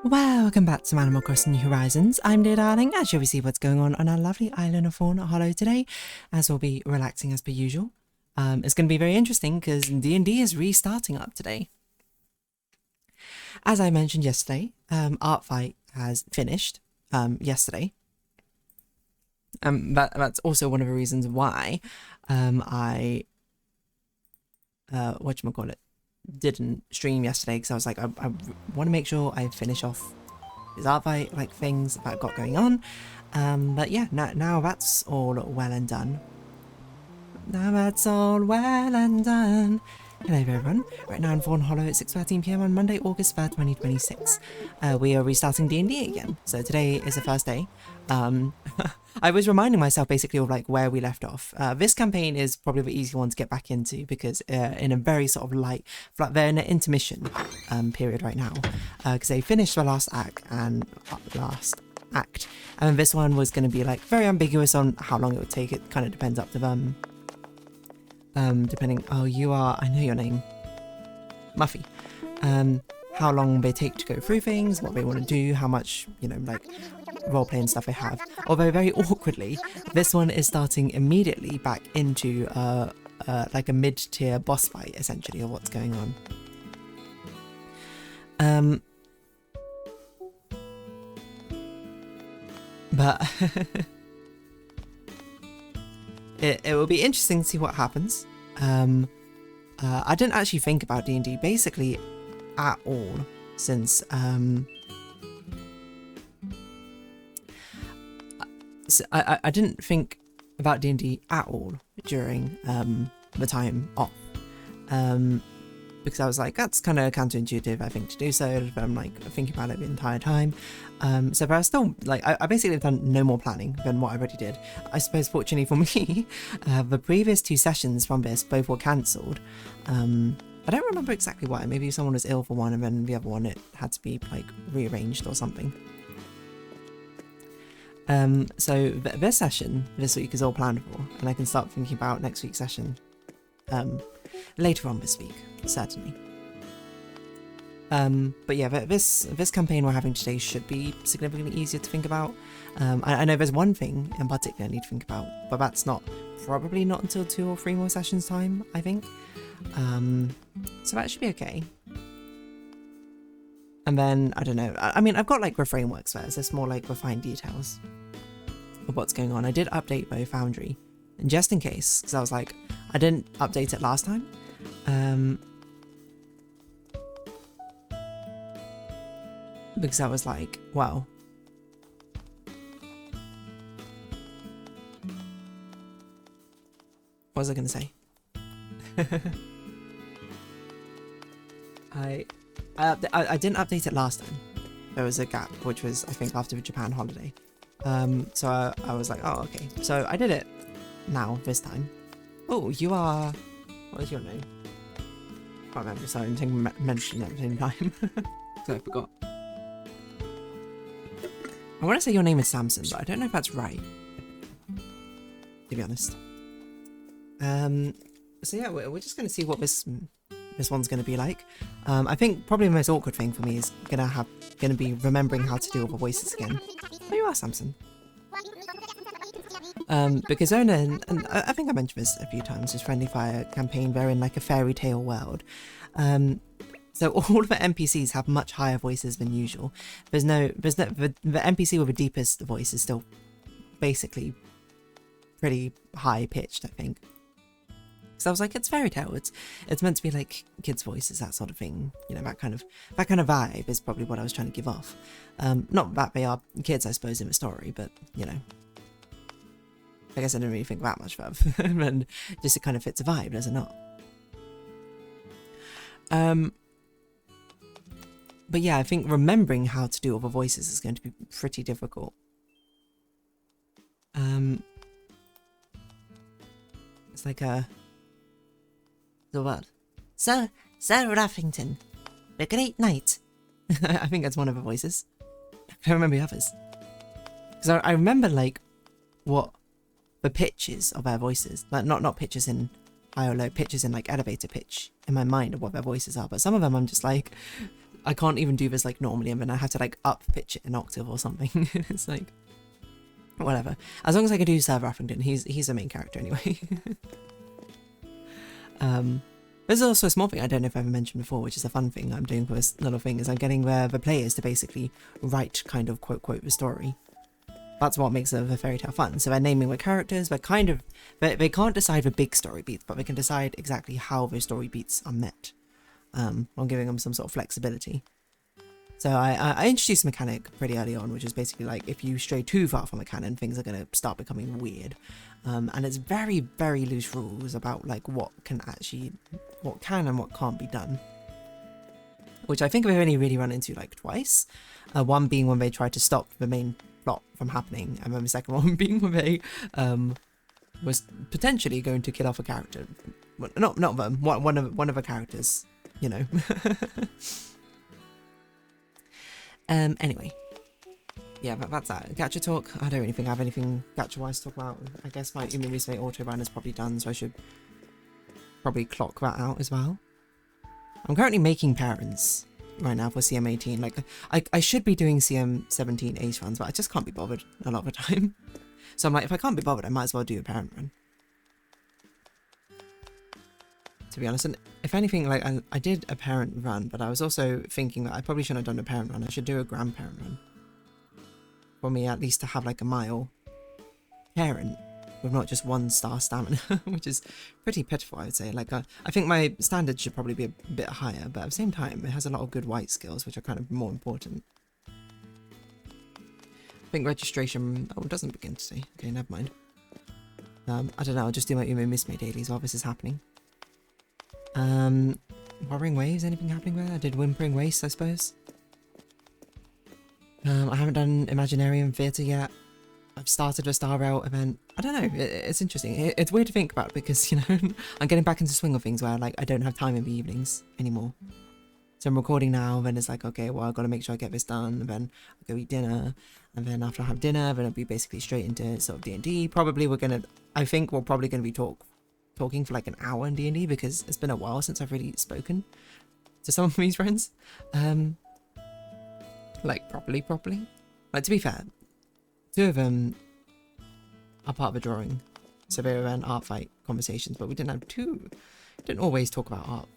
Welcome back to Animal Crossing New Horizons. I'm dear darling, as you'll see what's going on our lovely island of Fawnhallow today, as we'll be relaxing as per usual. It's going to be very interesting because D&D is restarting up today. As I mentioned yesterday, Art Fight has finished yesterday. That's also one of the reasons why I whatchamacallit, didn't stream yesterday, because I was like, I want to make sure I finish off these Art Fight like things that I've got going on. But yeah, now that's all well and done. Now that's all well and done. Hello everyone, right now in Fawnhallow at 6:13 PM on Monday, August 3rd, 2026. We are restarting D&D again, so today is the first day. I was reminding myself basically of like where we left off. This campaign is probably the easy one to get back into because in a very sort of light, they're in an intermission period right now, because they finished the last act, and this one was going to be like very ambiguous on how long it would take. It kind of depends up to them. Depending, oh, you are, I know your name, Muffy. How long they take to go through things, what they want to do, how much, you know, like roleplay and stuff they have. Although very awkwardly, this one is starting immediately back into like a mid-tier boss fight, essentially, of what's going on. But it will be interesting to see what happens. I didn't actually think about D&D basically at all since so I didn't think about D&D at all during the time off, because I was like, that's kind of counterintuitive, I think, to do so, but I'm like thinking about it the entire time. So but I still, like, I basically have done no more planning than what I already did. I suppose fortunately for me, the previous 2 sessions from this both were cancelled. I don't remember exactly why. Maybe someone was ill for one and then the other one it had to be like rearranged or something. So this session this week is all planned for, and I can start thinking about next week's session later on this week, certainly. But yeah, this campaign we're having today should be significantly easier to think about. I know there's one thing in particular I need to think about, but that's probably not until 2 or 3 more sessions time, I think. So that should be okay. And then, I don't know, I mean, I've got like the frameworks there, so it's more like refined details of what's going on. I did update both Foundry, and just in case, because I was like, I didn't update it last time. Because I was like, well, what was I going to say? I didn't update it last time. There was a gap, which was, I think, after the Japan holiday. So I was like, oh, okay. So I did it now, this time. Oh, you are... What is your name? I can't remember, sorry, I'm mentioning it at the same time. So I forgot. I want to say your name is Samson, but I don't know if that's right, to be honest. So yeah, we're just going to see what this one's going to be like. I think probably the most awkward thing for me is going to be remembering how to do all the voices again. Oh, you are Samson. Because Ona, and I think I mentioned this a few times, this Friendly Fire campaign, they're in like a fairy tale world. So all of the NPCs have much higher voices than usual. The NPC with the deepest voice is still basically pretty high pitched, I think. So I was like, it's fairy tale. It's meant to be like kids' voices, that sort of thing. You know, that kind of vibe is probably what I was trying to give off. Not that they are kids, I suppose, in the story, but you know, I guess I didn't really think that much of them, and just it kind of fits a vibe, does it not? But yeah, I think remembering how to do all the voices is going to be pretty difficult. It's like the word. Sir Ruffington, the Great Knight. I think that's one of the voices. I don't remember the others. Because I remember like what the pitches of their voices, like not pitches in high or low, pitches in like elevator pitch in my mind of what their voices are, but some of them I'm just like, I can't even do this like normally, and then I have to like up pitch it an octave or something. It's like, whatever. As long as I can do Sir Raffington, he's the main character anyway. There's also a small thing I don't know if I ever mentioned before, which is a fun thing I'm doing for this little thing, is I'm getting the players to basically write kind of quote the story. That's what makes the fairy tale fun. So they're naming the characters, they're kind of, they can't decide the big story beats, but they can decide exactly how those story beats are met. I'm giving them some sort of flexibility. So I introduced a mechanic pretty early on, which is basically like, if you stray too far from a canon, things are going to start becoming weird. And it's very, very loose rules about like what can and what can't be done. Which I think we've only really run into like twice. One being when they tried to stop the main plot from happening, and then the second one being when they was potentially going to kill off a character. Well, not them, one of the characters, you know. Anyway. Yeah, that's that. Gacha talk, I don't really think I have anything gacha-wise to talk about. I guess my Umi Musume auto-run is probably done, so I should probably clock that out as well. I'm currently making parents right now for CM18. Like, I should be doing CM17 ace runs, but I just can't be bothered a lot of the time. So I'm like, if I can't be bothered, I might as well do a parent run. To be honest, and if anything, like, I did a parent run, but I was also thinking that I probably shouldn't have done a parent run. I should do a grandparent run. For me, at least to have like a mile parent with not just 1-star stamina, which is pretty pitiful, I would say. Like, I think my standards should probably be a bit higher, but at the same time, it has a lot of good white skills, which are kind of more important. I think registration, it doesn't begin today. Okay, never mind. I don't know, I'll just do my Ume Misme dailies while this is happening. Worrying Waves, anything happening there? I did Whimpering Waste, I suppose. I haven't done Imaginarium Theatre yet. I've started a Star Rail event. I don't know, it's interesting. It's weird to think about because, you know, I'm getting back into the swing of things where, like, I don't have time in the evenings anymore. So I'm recording now, then it's like, okay, well, I've got to make sure I get this done, and then I'll go eat dinner, and then after I have dinner, then I'll be basically straight into sort of D&D. Probably I think we're probably going to be talking for like an hour in D&D because it's been a while since I've really spoken to some of these friends. Like, properly. Like, to be fair, 2 of them are part of a drawing. So they were in art fight conversations, but we didn't always talk about art.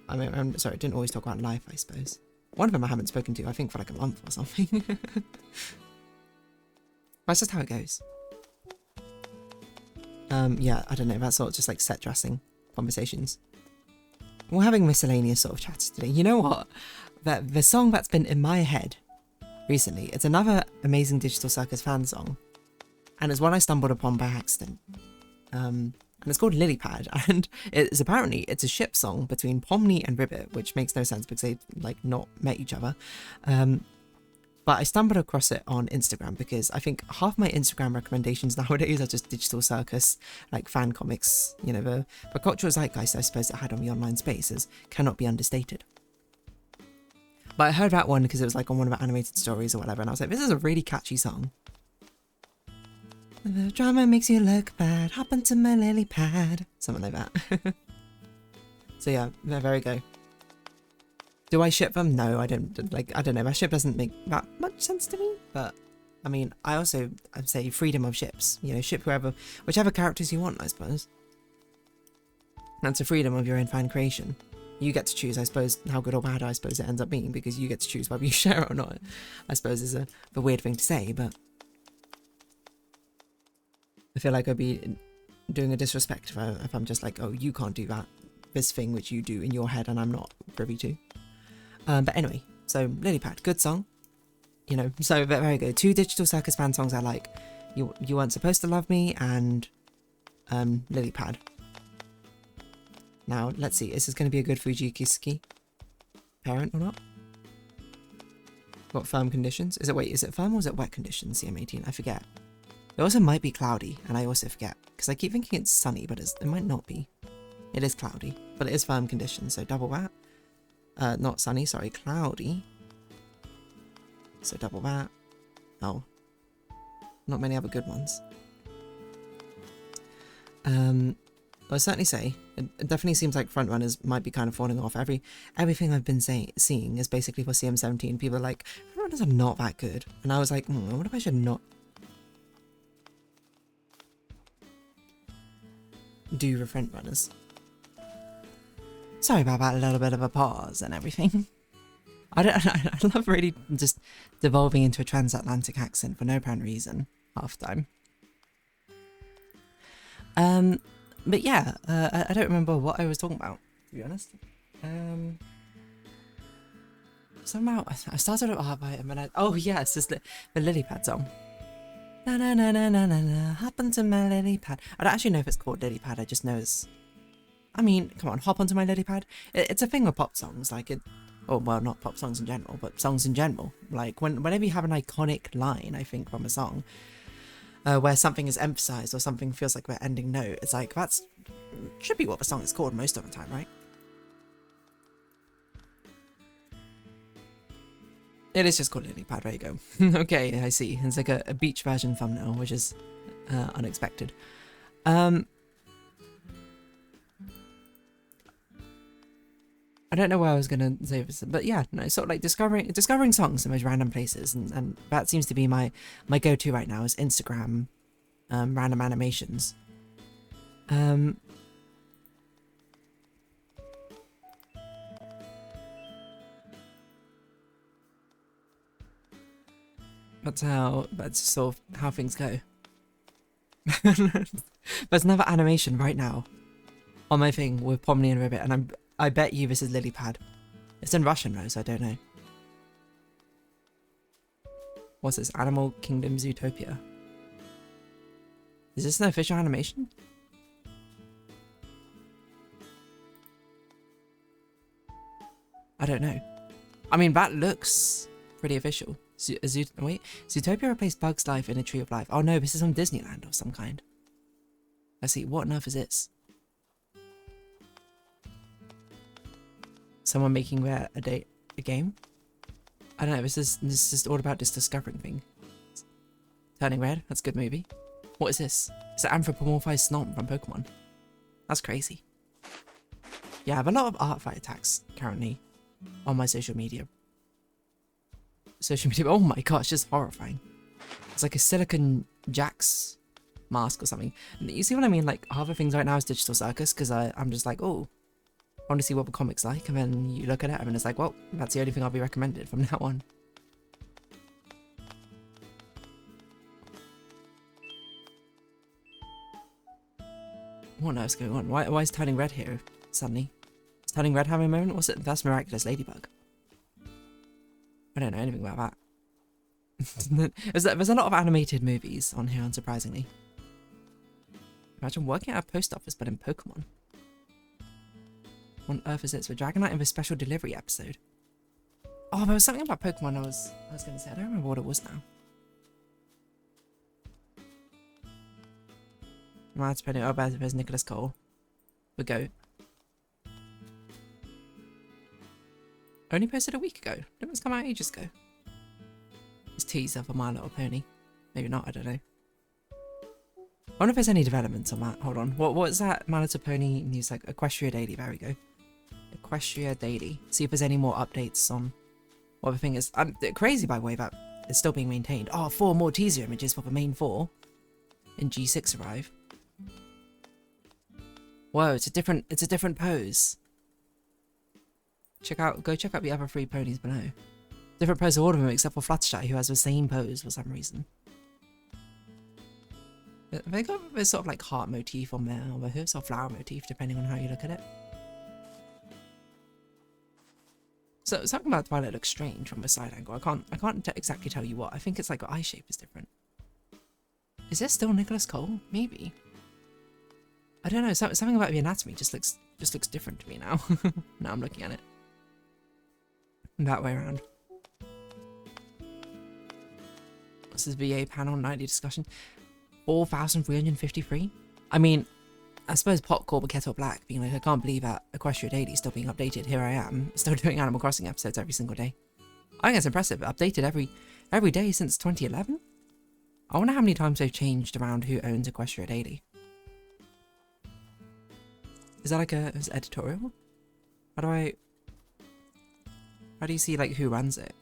I mean, I'm sorry, didn't always talk about life, I suppose. One of them I haven't spoken to, I think, for like a month or something. That's just how it goes. Yeah, I don't know, that's sort of just like set dressing conversations. We're having miscellaneous sort of chats today. You know what? The song that's been in my head recently, it's another Amazing Digital Circus fan song. And it's one I stumbled upon by accident. And it's called Lilypad, and it's a ship song between Pomni and Ribbit, which makes no sense because they've like not met each other. But I stumbled across it on Instagram because I think half my Instagram recommendations nowadays are just Digital Circus, like fan comics. You know, the cultural zeitgeist I suppose it had on the online spaces cannot be understated. But I heard that one because it was like on one of the animated stories or whatever, and I was like, this is a really catchy song. The drama makes you look bad, hop onto my lily pad. Something like that. So yeah, there we go. Do I ship them? No, I don't. Like, I don't know, my ship doesn't make that much sense to me, but I mean, I'd say freedom of ships. You know, ship whichever characters you want, I suppose. That's a freedom of your own fan creation. You get to choose, I suppose, how good or bad I suppose it ends up being, because you get to choose whether you share it or not. I suppose is a weird thing to say, but I feel like I'd be doing a disrespect if I'm just like, oh, you can't do this thing which you do in your head and I'm not privy to. But anyway, so Lilypad, good song. You know, so very good. 2 Digital Circus fan songs I like. You Weren't Supposed to Love Me and Lilypad. Now, let's see, is this going to be a good Fujikisuki parent or not? What firm conditions? Is it firm or is it wet conditions, CM18? I forget. It also might be cloudy, and I also forget, because I keep thinking it's sunny, but it might not be. It is cloudy, but it is firm conditions, so double that. Not sunny, sorry, cloudy. So double that. Oh. Not many other good ones. I'll certainly say it definitely seems like frontrunners might be kind of falling off. Everything I've been seeing is basically for CM17. People are like, frontrunners are not that good, and I was like, I wonder if I should not do the frontrunners. Sorry about that little bit of a pause and everything. I love really just devolving into a transatlantic accent for no apparent reason half the time. But yeah, I don't remember what I was talking about, to be honest. Somehow I started at art by and then oh yeah, it's just the lily pad song. Na na na na na na na, hop onto my lily pad. I don't actually know if it's called lily pad. I just know it's. I mean, come on, hop onto my lily pad. It's a thing with pop songs, like it. Oh well, not pop songs in general, but songs in general. Like whenever you have an iconic line, I think from a song. Where something is emphasized or something feels like we're ending note, it's like that's should be what the song is called most of the time, right? It is just called Lily Pad. There you go. Okay, I see. It's like a beach version thumbnail, which is unexpected. I don't know where I was gonna say this, but yeah, no, sort of like discovering songs in those random places, and that seems to be my go-to right now is Instagram, random animations. That's sort of how things go. There's another animation right now on my thing with Pomni and Ribbit, and I bet you this is Lily Pad. It's in Russian though, so I don't know. What's this? Animal Kingdom Zootopia. Is this an official animation? I don't know. I mean, that looks pretty official. Wait, Zootopia replaced Bug's Life in A Tree of Life. Oh no, this is on Disneyland of some kind. Let's see, what on earth is this? Someone making a game? I don't know, this is just all about this discovering thing. Turning Red, that's a good movie. What is this? It's an anthropomorphized Snom from Pokemon. That's crazy. Yeah, I have a lot of art fight attacks currently on my social media. Oh my gosh, just horrifying. It's like a Silicon Jax mask or something. And you see what I mean? Like, half the things right now is Digital Circus, because I'm just like, oh, I want to see what the comic's like, and then you look at it, and it's like, well, that's the only thing I'll be recommended from now on. What on earth's going on? Why is Turning Red here suddenly? Is Turning Red having a moment? What's it? That's Miraculous Ladybug. I don't know anything about that. There's a lot of animated movies on here, unsurprisingly. Imagine working at a post office, but in Pokemon. What on earth is it? It's the Dragonite in the special delivery episode. Oh, there was something about Pokemon I was going to say. I don't remember what it was now. Right, depending. Oh, there's Nicholas Cole. The goat. Only posted a week ago. Didn't this come out ages ago? It's teaser for My Little Pony. Maybe not, I don't know. I wonder if there's any developments on that. Hold on. What's that My Little Pony news like? Equestria Daily, there we go. Equestria Daily. See if there's any more updates on what the thing is. I'm crazy, by the way, that it's still being maintained. Oh, 4 more teaser images for the main 4 in G6 arrive. Whoa, it's a different pose. Go check out the other 3 ponies below. Different pose for all of them except for Fluttershy, who has the same pose for some reason. They got this sort of like heart motif on there, or the hooves or flower motif, depending on how you look at it. So something about Twilight looks strange from the side angle. I can't exactly tell you what. I think it's like the eye shape is different. Is this still Nicholas Cole? Maybe. I don't know. Something about the anatomy just looks different to me now. Now I'm looking at it that way around. This is VA panel 90 discussion. 4,353. I mean, I suppose Popcorn or Kettle Black being like, I can't believe that Equestria Daily is still being updated. Here I am, still doing Animal Crossing episodes every single day. I think it's impressive. Updated every day since 2011. I wonder how many times they've changed around who owns Equestria Daily. Is that like is it editorial? How do you see like who runs it?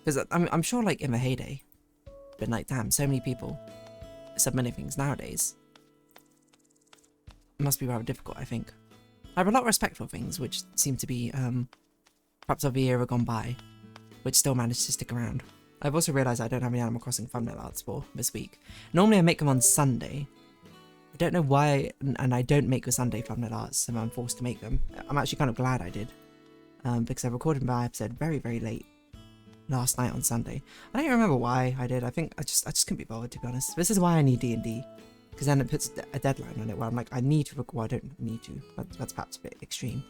Because I'm sure like in the heyday, but like damn, so many people submitting things nowadays. It must be rather difficult, I think. I have a lot of respect for things which seem to be perhaps of a year gone by, which still manage to stick around. I've also realised I don't have any Animal Crossing thumbnail arts for this week. Normally I make them on Sunday. I don't know why, and I don't make the Sunday thumbnail arts, and I'm forced to make them. I'm actually kind of glad I did, because I recorded my episode very, very late last night on Sunday. I don't even remember why I did. I think I just couldn't be bothered, to be honest. This is why I need D&D, because then it puts a deadline on it where I'm like, I need to record. Well, I don't need to. That's perhaps a bit extreme.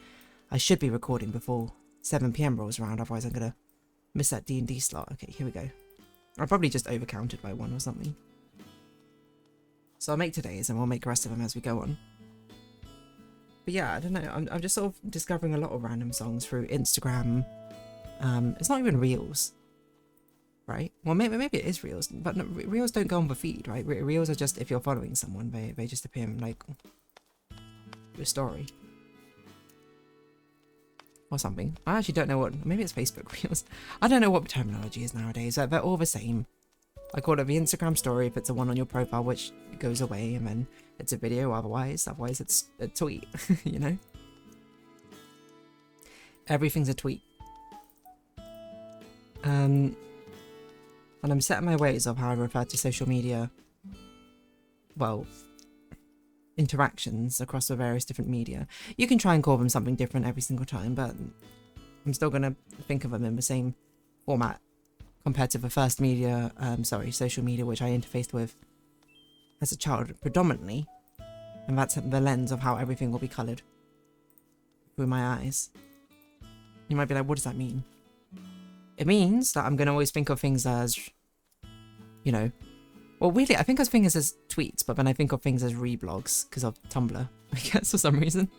I should be recording before 7 PM rolls around, otherwise I'm gonna miss that D&D slot. Okay, here we go. I probably just overcounted by 1 or something. So I'll make today's and we'll make the rest of them as we go on. But yeah, I don't know. I'm just sort of discovering a lot of random songs through Instagram. It's not even Reels, right? Well, maybe it is Reels, but no, Reels don't go on the feed, right? Reels are just if you're following someone, they just appear in like your story or something. I actually don't know what. Maybe it's Facebook Reels. I don't know what the terminology is nowadays. They're all the same. I call it the Instagram story if it's the one on your profile, which goes away, and then it's a video otherwise it's a tweet, you know? Everything's a tweet. And I'm set in my ways of how I refer to social media, well, interactions across the various different media. You can try and call them something different every single time, but I'm still going to think of them in the same format compared to the first social media, which I interfaced with as a child predominantly, and that's the lens of how everything will be coloured through my eyes. You might be like, what does that mean? It means that I'm going to always think of things as, you know, well, weirdly, I think of things as tweets, but then I think of things as reblogs because of Tumblr, I guess, for some reason.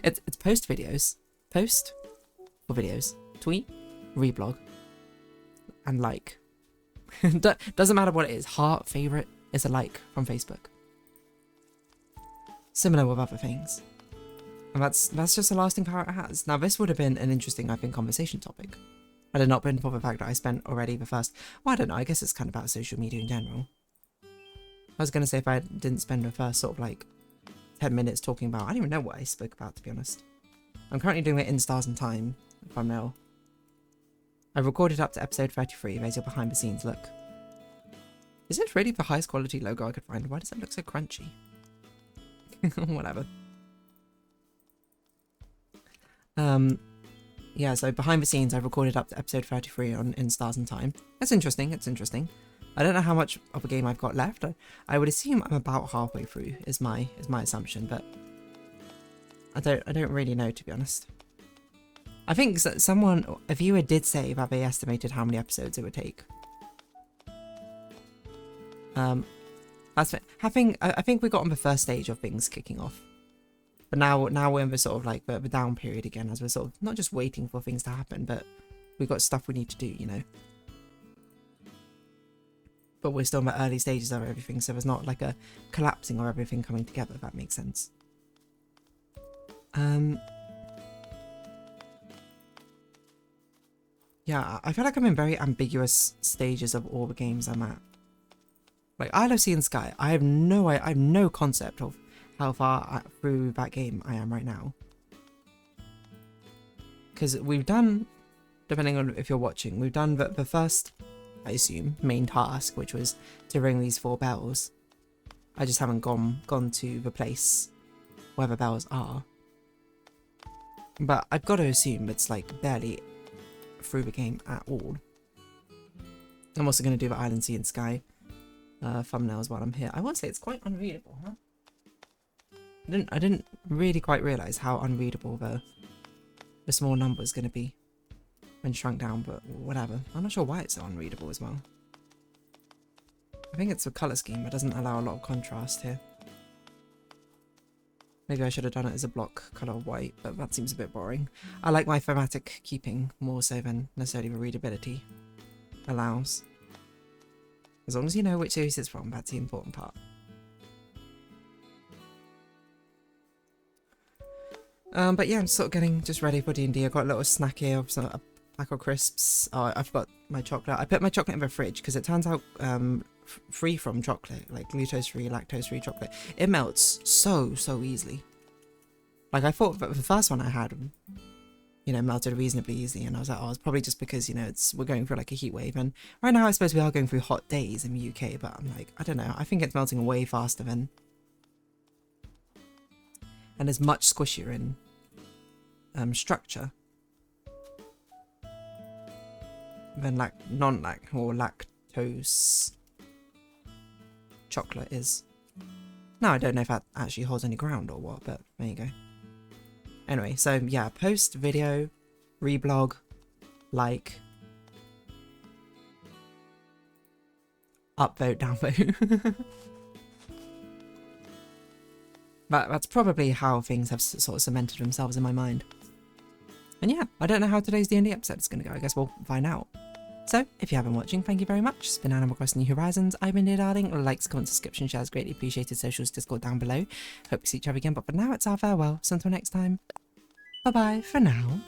It's post videos, post for videos, tweet, reblog, and like. Doesn't matter what it is. Heart, favourite is a like from Facebook. Similar with other things. And that's just the lasting power it has. Now, this would have been an interesting, I think, conversation topic. Had it not been for the fact that I spent already the first... Well, I don't know, I guess it's kind of about social media in general. I was going to say if I didn't spend the first sort of like 10 minutes talking about... I don't even know what I spoke about, to be honest. I'm currently doing it in Stars and Time, thumbnail. I've recorded up to episode 33, there's your behind the scenes look. Is this really the highest quality logo I could find? Why does it look so crunchy? Whatever. Yeah, so behind the scenes, I've recorded up to episode 33 in Stars and Time. That's interesting, it's interesting. I don't know how much of a game I've got left. I would assume I'm about halfway through, is my assumption, but I don't really know, to be honest. I think a viewer did say that they estimated how many episodes it would take. That's it. I think we got on the first stage of things kicking off. But now we're in the sort of like the down period again, as we're sort of not just waiting for things to happen, but we've got stuff we need to do, you know. But we're still in the early stages of everything, so there's not like a collapsing or everything coming together, if that makes sense. Yeah, I feel like I'm in very ambiguous stages of all the games I'm at. Like, I Love Sea and Sky, I have no concept of how far through that game I am right now. Because we've done, depending on if you're watching, we've done the first, I assume, main task, which was to ring these 4 bells. I just haven't gone to the place where the bells are. But I've got to assume it's like barely through the game at all. I'm also going to do the Island, Sea and Sky thumbnails while I'm here. I will say it's quite unreadable, huh? I didn't really quite realise how unreadable the small number is going to be when shrunk down, but whatever. I'm not sure why it's so unreadable as well. I think it's the colour scheme, it doesn't allow a lot of contrast here. Maybe I should have done it as a block colour of white, but that seems a bit boring. I like my thematic keeping more so than necessarily the readability allows. As long as you know which series it's from, that's the important part. But yeah, I'm sort of getting just ready for D&D. I got a little snack here of a pack of crisps. Oh, I forgot my chocolate. I put my chocolate in the fridge because it turns out free from chocolate, like glucose-free, lactose-free chocolate, it melts so easily. Like I thought the first one I had, you know, melted reasonably easily, and I was like, oh, it's probably just because, you know, we're going through like a heat wave, and right now I suppose we are going through hot days in the UK, but I'm like, I don't know, I think it's melting way faster than, and is much squishier in structure than lactose chocolate is. Now I don't know if that actually holds any ground or what, but there you go. Anyway, so yeah, post, video, reblog, like, upvote, downvote. That's probably how things have sort of cemented themselves in my mind. And yeah, I don't know how today's D&D episode is going to go. I guess we'll find out. So, if you have been watching, thank you very much. It's been Animal Crossing New Horizons. I've been dear darling. Likes, comments, subscription, shares, greatly appreciated. Socials, Discord down below. Hope to see each other again, but for now, it's our farewell. So until next time, bye-bye for now.